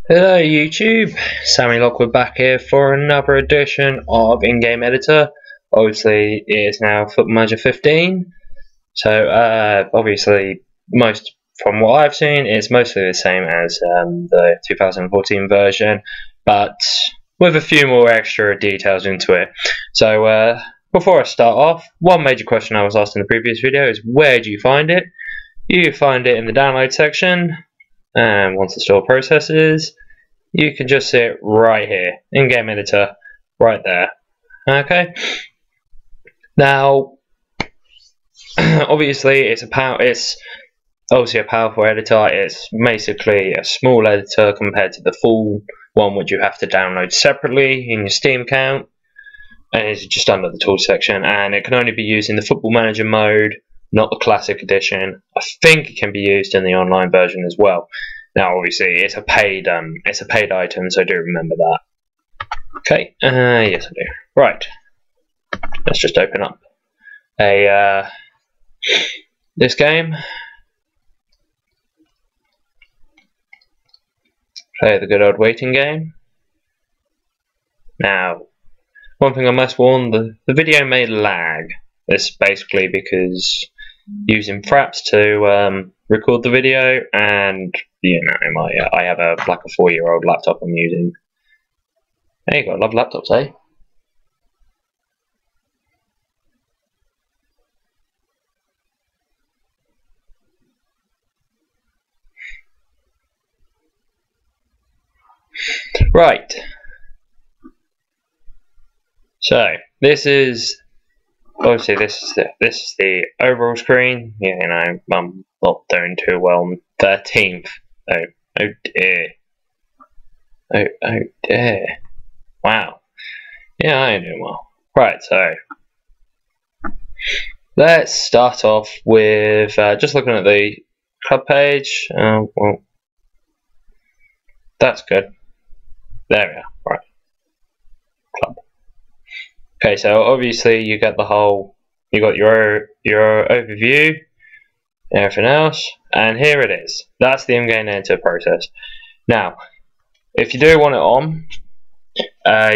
Hello YouTube, Sammy Lockwood back here for another edition of In-Game Editor. Obviously it is now Football Manager 15, so obviously most from what I've seen it's mostly the same as the 2014 version, but with a few more extra details into it. So before I start off, one major question I was asked in the previous video is where do you find it? You find it in the download section, and once the store processes you can just see it right here, in-game editor, right there. Okay. Now, obviously, it's obviously a powerful editor. It's basically a small editor compared to the full one, which you have to download separately in your Steam account, and it's just under the tools section. And it can only be used in the Football Manager mode, not the Classic Edition. I think it can be used in the online version as well. Now, obviously, it's a paid item, so do remember that. Okay, yes I do. Right, let's just open up this game. Play the good old waiting game. Now, one thing I must warn: the video may lag. This is basically because using Fraps to record the video, and you know, I have a 4-year-old laptop I'm using. There you go, I love laptops, eh? Right. So this is obviously this is the overall screen. You know, I'm not doing too well on 13th. Oh dear. Oh dear. Wow. Yeah, I ain't doing well. Right, so let's start off with just looking at the club page. Well, that's good. There we are. Right. Club. Okay, so obviously you got you got your overview, everything else, and here it is. That's the in-game editor process. Now, if you do want it on,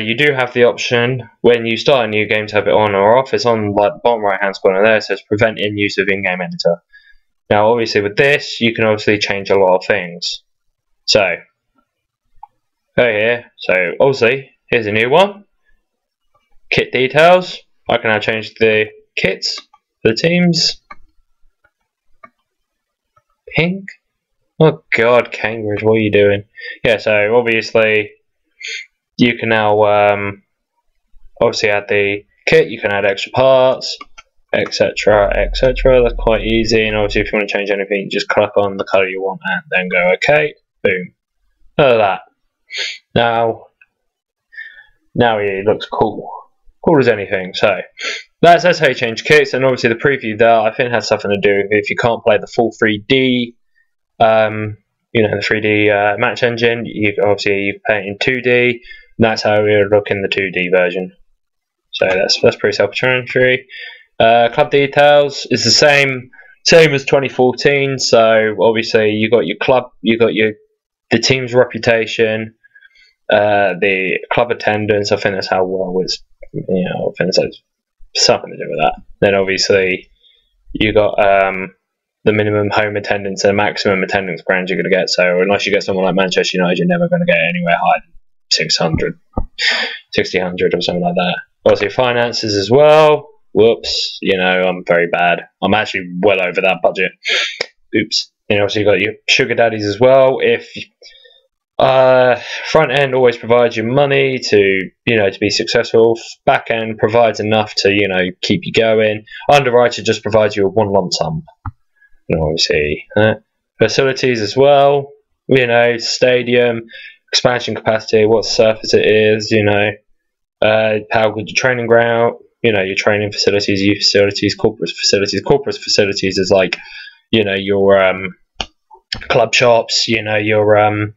you do have the option when you start a new game to have it on or off. It's on like the bottom right hand corner there. It says prevent in-use of in-game editor. Now, obviously with this, you can obviously change a lot of things. So, go here. So obviously, here's a new one. Kit details. I can now change the kits, the teams. Pink. Oh god, kangaroos, what are you doing? Yeah, so obviously you can now obviously add the kit, you can add extra parts, etc, etc. That's quite easy, and obviously if you want to change anything, you just click on the colour you want and then go OK. Boom. Look at that. Now it looks cool. Cool as anything. So that's how you change kits, and obviously the preview there I think has something to do with if you can't play the full 3D you know, the 3D match engine, you obviously play it in 2D, and that's how it would look in the 2D version. So that's pretty self-explanatory. Club details is the same as 2014. So obviously you got your club, you got the team's reputation, the club attendance. I think that's how well it's, you know, I think it's something to do with that. Then obviously you got the minimum home attendance and maximum attendance grounds you're going to get. So unless you get someone like Manchester United, you're never going to get anywhere higher than 600, 600 or something like that. Obviously finances as well. Whoops, you know, I'm very bad. I'm actually well over that budget. Oops. And obviously you got your sugar daddies as well. If front end always provides you money to, you know, to be successful. Back end provides enough to, you know, keep you going. Underwriter just provides you with one lump sum. And obviously facilities as well, you know, stadium, expansion capacity, what surface it is, you know, how good your training ground, you know, your training facilities, youth facilities, corporate facilities. Corporate facilities is like, you know, your club shops, you know, your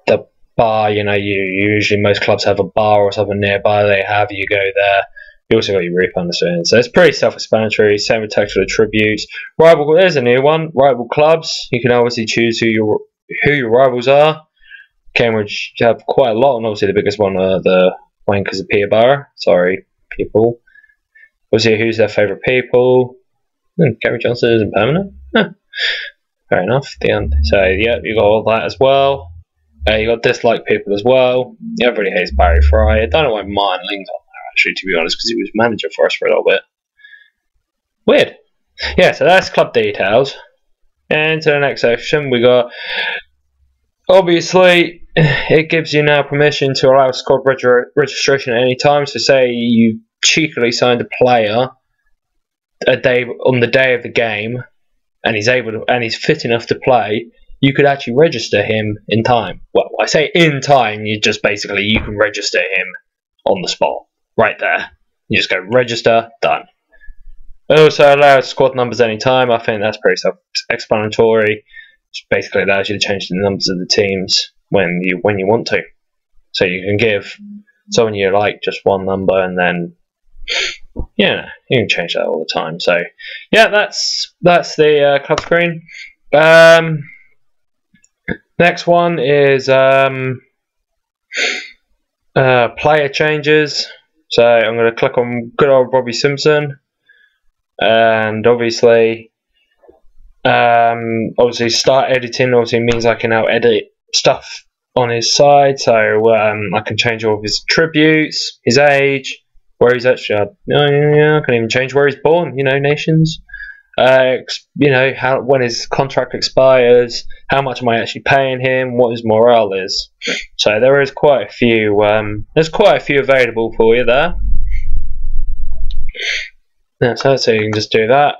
the bar, you know, usually most clubs have a bar or something nearby. They have, you go there. You also got your roof understand. So it's pretty self-explanatory. Same with textual attributes. Rival, there's a new one. Rival clubs. You can obviously choose who who your rivals are. Cambridge have quite a lot, and obviously the biggest one are the Wankers of Peterborough. Sorry, people. Obviously, who's their favourite people? Cambridge Johnson isn't permanent. Huh. Fair enough. The end. So yeah, you got all that as well. You got dislike people as well. Everybody hates Barry Fry. I don't know why Martin Ling's on there actually, to be honest, because he was manager for us for a little bit. Weird. Yeah, so that's club details. And to the next section, we got. Obviously, it gives you now permission to allow squad registration at any time. So, say you cheekily signed a player on the day of the game, and he's fit enough to play. You could actually register him in time. Well, I say in time. You can register him on the spot, right there. You just go register, done. It also allows squad numbers anytime. I think that's pretty self-explanatory. It basically allows you to change the numbers of the teams when you want to. So you can give someone you like just one number, and then you can change that all the time. So yeah, that's the club screen. Next one is player changes. So I'm going to click on good old Bobby Simpson, and obviously start editing obviously means I can now edit stuff on his side. So I can change all of his attributes, his age, where he's actually. I can even change where he's born. Nations. When his contract expires, how much am I actually paying him, what his morale is. So there is quite a few. There's quite a few available for you there. Yeah, so you can just do that.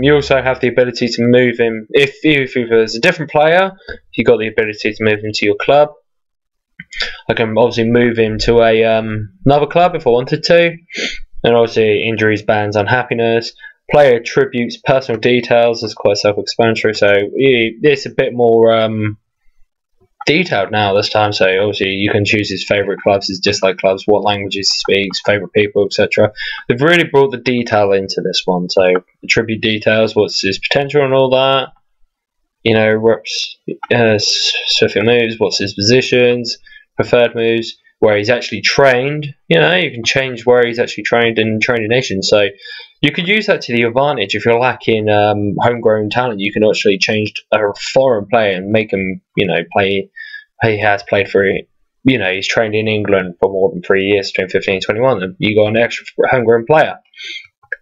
You also have the ability to move him if there's a different player. You've got the ability to move him to your club. I can obviously move him to another club if I wanted to, and obviously injuries, bans, unhappiness. Player attributes, personal details is quite self-explanatory, so it's a bit more detailed now this time. So obviously you can choose his favourite clubs, his dislike clubs, what languages he speaks, favourite people, etc. They've really brought the detail into this one. So attribute details, what's his potential and all that. Specific moves, what's his positions, preferred moves, where he's actually trained. You can change where he's actually trained in training nations. So you could use that to the advantage. If you're lacking homegrown talent, you can actually change a foreign player and make him, play. He has played for, he's trained in England for more than 3 years, between 15 and 21, and you got an extra homegrown player.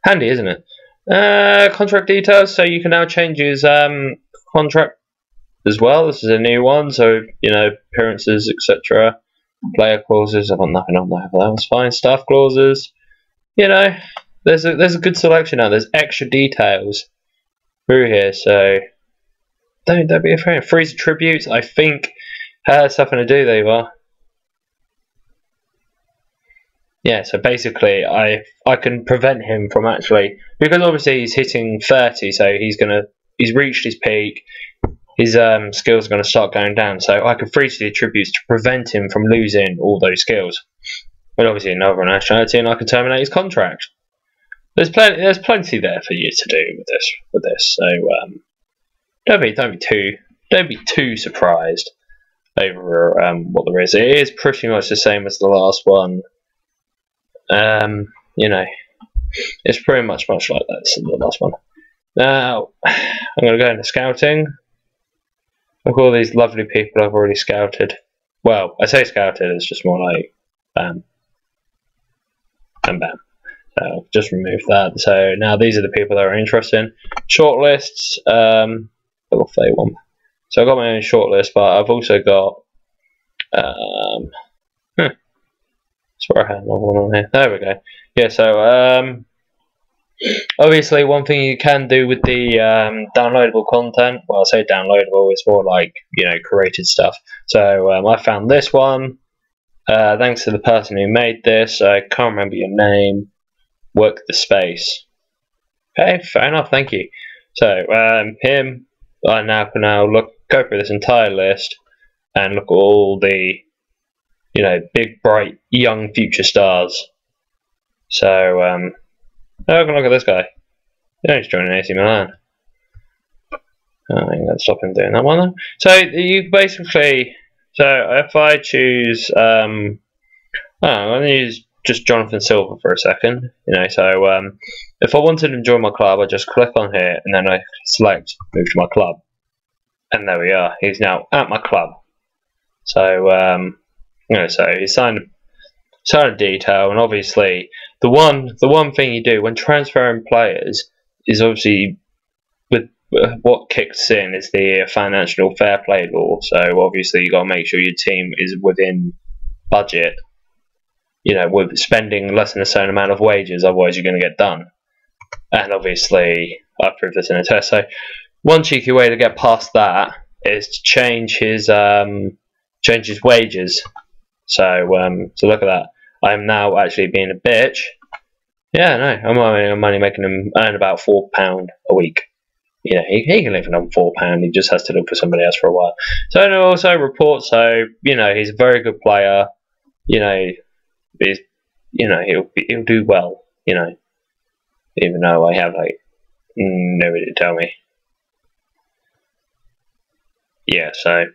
Handy, isn't it? Contract details. So you can now change his contract as well. This is a new one. So appearances, etc. Player clauses. I've got nothing on there. That was fine. Staff clauses. There's a good selection now. There's extra details through here, so don't be afraid. Freeze attributes, I think, has something to do there. Well, yeah. So basically, I can prevent him from actually, because obviously he's hitting 30, so he's reached his peak. His skills are going to start going down. So I can freeze the attributes to prevent him from losing all those skills. But obviously another nationality, and I can terminate his contract. There's plenty there for you to do with this. So don't be too surprised over what there is. It is pretty much the same as the last one. It's pretty much like that as the last one. Now I'm going to go into scouting. Look at all these lovely people I've already scouted. Well, I say scouted, it's just more like bam and bam. So just remove that. So now these are the people that are interested. Shortlists. Little fake one. So I've got my own shortlist, but I've also got. Sorry, I had another one on here. There we go. Yeah. So obviously, one thing you can do with the downloadable content. Well, I say downloadable. It's more like created stuff. So I found this one. Thanks to the person who made this. I can't remember your name. Work the space. Okay, fair enough, thank you. So him, I now can go through this entire list and look at all the big bright young future stars. So look at this guy. Yeah, he's joining AC Milan. I'm going to stop him doing that one. So you basically, so if I choose, I'm going to use just Jonathan Silver for a second. So if I wanted to join my club, I just click on here and then I select move to my club, and there we are. He's now at my club. So so he's signed a detail, and obviously the one thing you do when transferring players is obviously with what kicks in is the financial fair play law. So obviously you got to make sure your team is within budget. With spending less than a certain amount of wages, otherwise you're going to get done. And obviously I proved this in a test. So one cheeky way to get past that is to change his wages. So look at that. I'm now actually being a bitch. Yeah, no, I'm only making him earn about £4 a week. He can live on £4. He just has to look for somebody else for a while. So and also reports. So he's a very good player. He's he'll do well. Even though I have nobody to tell me. Yeah, so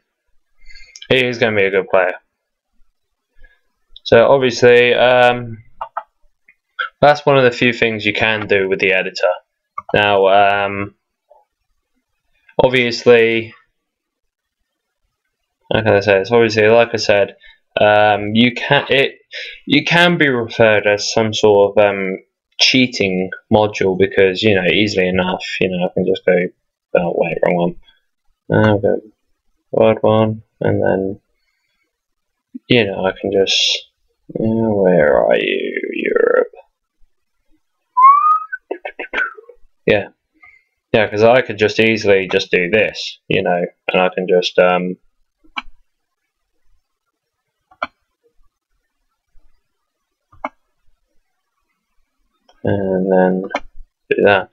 he's going to be a good player. So obviously, that's one of the few things you can do with the editor. Now, obviously, how can I say this? Obviously, like I said, you can be referred as some sort of cheating module because easily enough, I can just go. Oh wait, wrong one. I'll go word one, and then I can just. Where are you, Europe? Yeah, because I could just easily just do this, and I can just and then do that.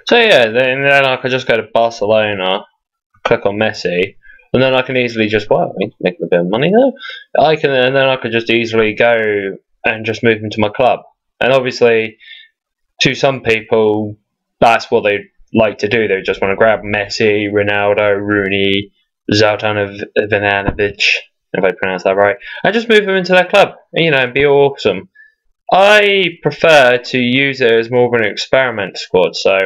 So yeah, then I could just go to Barcelona, click on Messi, and then I can easily just make a bit of money there. And then I could just easily go and just move into my club. And obviously, to some people, that's what they like to do. They just want to grab Messi, Ronaldo, Rooney, Zlatan Ivanovic, if I pronounce that right, and just move them into their club. And be awesome. I prefer to use it as more of an experiment squad. So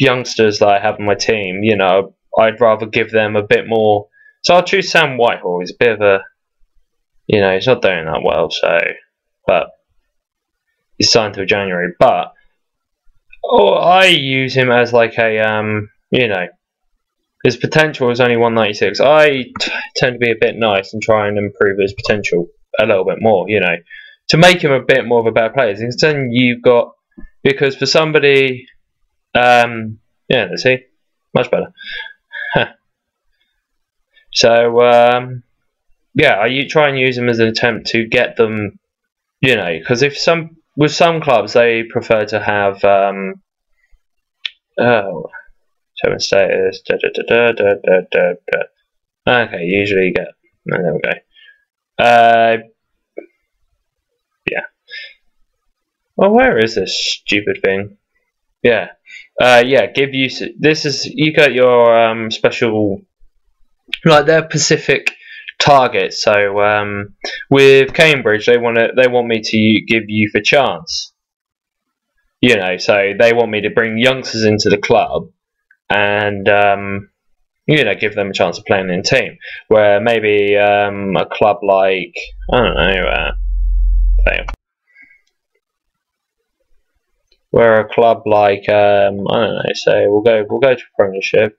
youngsters that I have on my team, I'd rather give them a bit more. So I'll choose Sam Whitehall. He's a bit of a, he's not doing that well. But he's signed till January. But I use him as like a, his potential is only 196. I tend to be a bit nice and try and improve his potential a little bit more. To make him a bit more of a better player. Then you've got, because for somebody, let's see, much better. So I try and use them as an attempt to get them, because with some clubs they prefer to have seven status. Okay, usually you get. Oh, there we go. Yeah. Well, where is this stupid thing? Yeah. Give use. This is, you got your special, like their specific targets. So with Cambridge, they want me to give youth a chance. So they want me to bring youngsters into the club and give them a chance of playing in a team. Where maybe a club like, I don't know, fail. Where a club like I don't know, say we'll go to Premiership.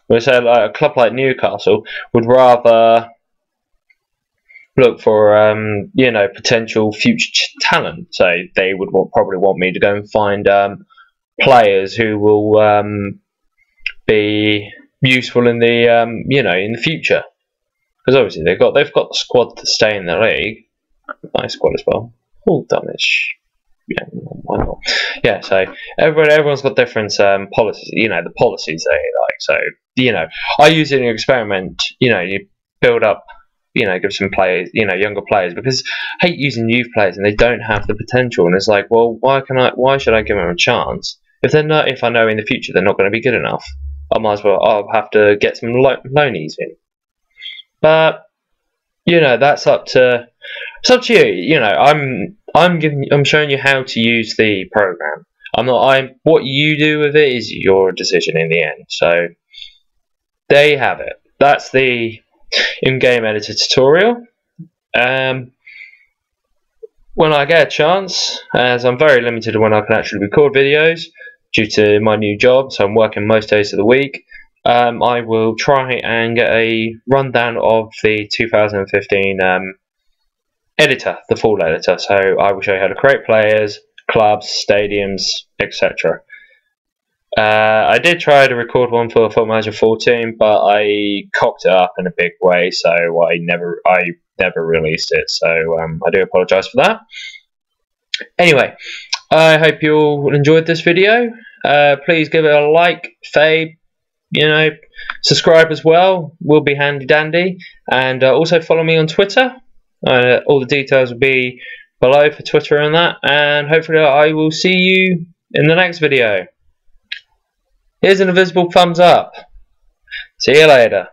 We'll say like a club like Newcastle would rather look for potential future talent. So they would probably want me to go and find players who will be useful in the in the future. Because obviously they've got the squad to stay in the league. Nice squad as well. All done this. Yeah, why not? Yeah, so everyone's got different policies. The policies they like. So I use it in an experiment. You build up. Give some players, younger players, because I hate using youth players and they don't have the potential. And it's like, well, why should I give them a chance if I know in the future they're not going to be good enough, I might as well. I'll have to get some loanies in. But you know, it's up to you. You know, I'm showing you how to use the program. What you do with it is your decision in the end. So there you have it. That's the in-game editor tutorial. When I get a chance, as I'm very limited when I can actually record videos due to my new job, so I'm working most days of the week, I will try and get a rundown of the 2015 editor, the full editor. So I will show you how to create players, clubs, stadiums, etc. I did try to record one for Football Manager 14, but I cocked it up in a big way, so I never released it. So I do apologise for that. Anyway, I hope you all enjoyed this video. Please give it a like, fave, you know, subscribe as well. Will be handy dandy, and also follow me on Twitter. All the details will be below for Twitter and that. And hopefully, I will see you in the next video. Here's an invisible thumbs up. See you later.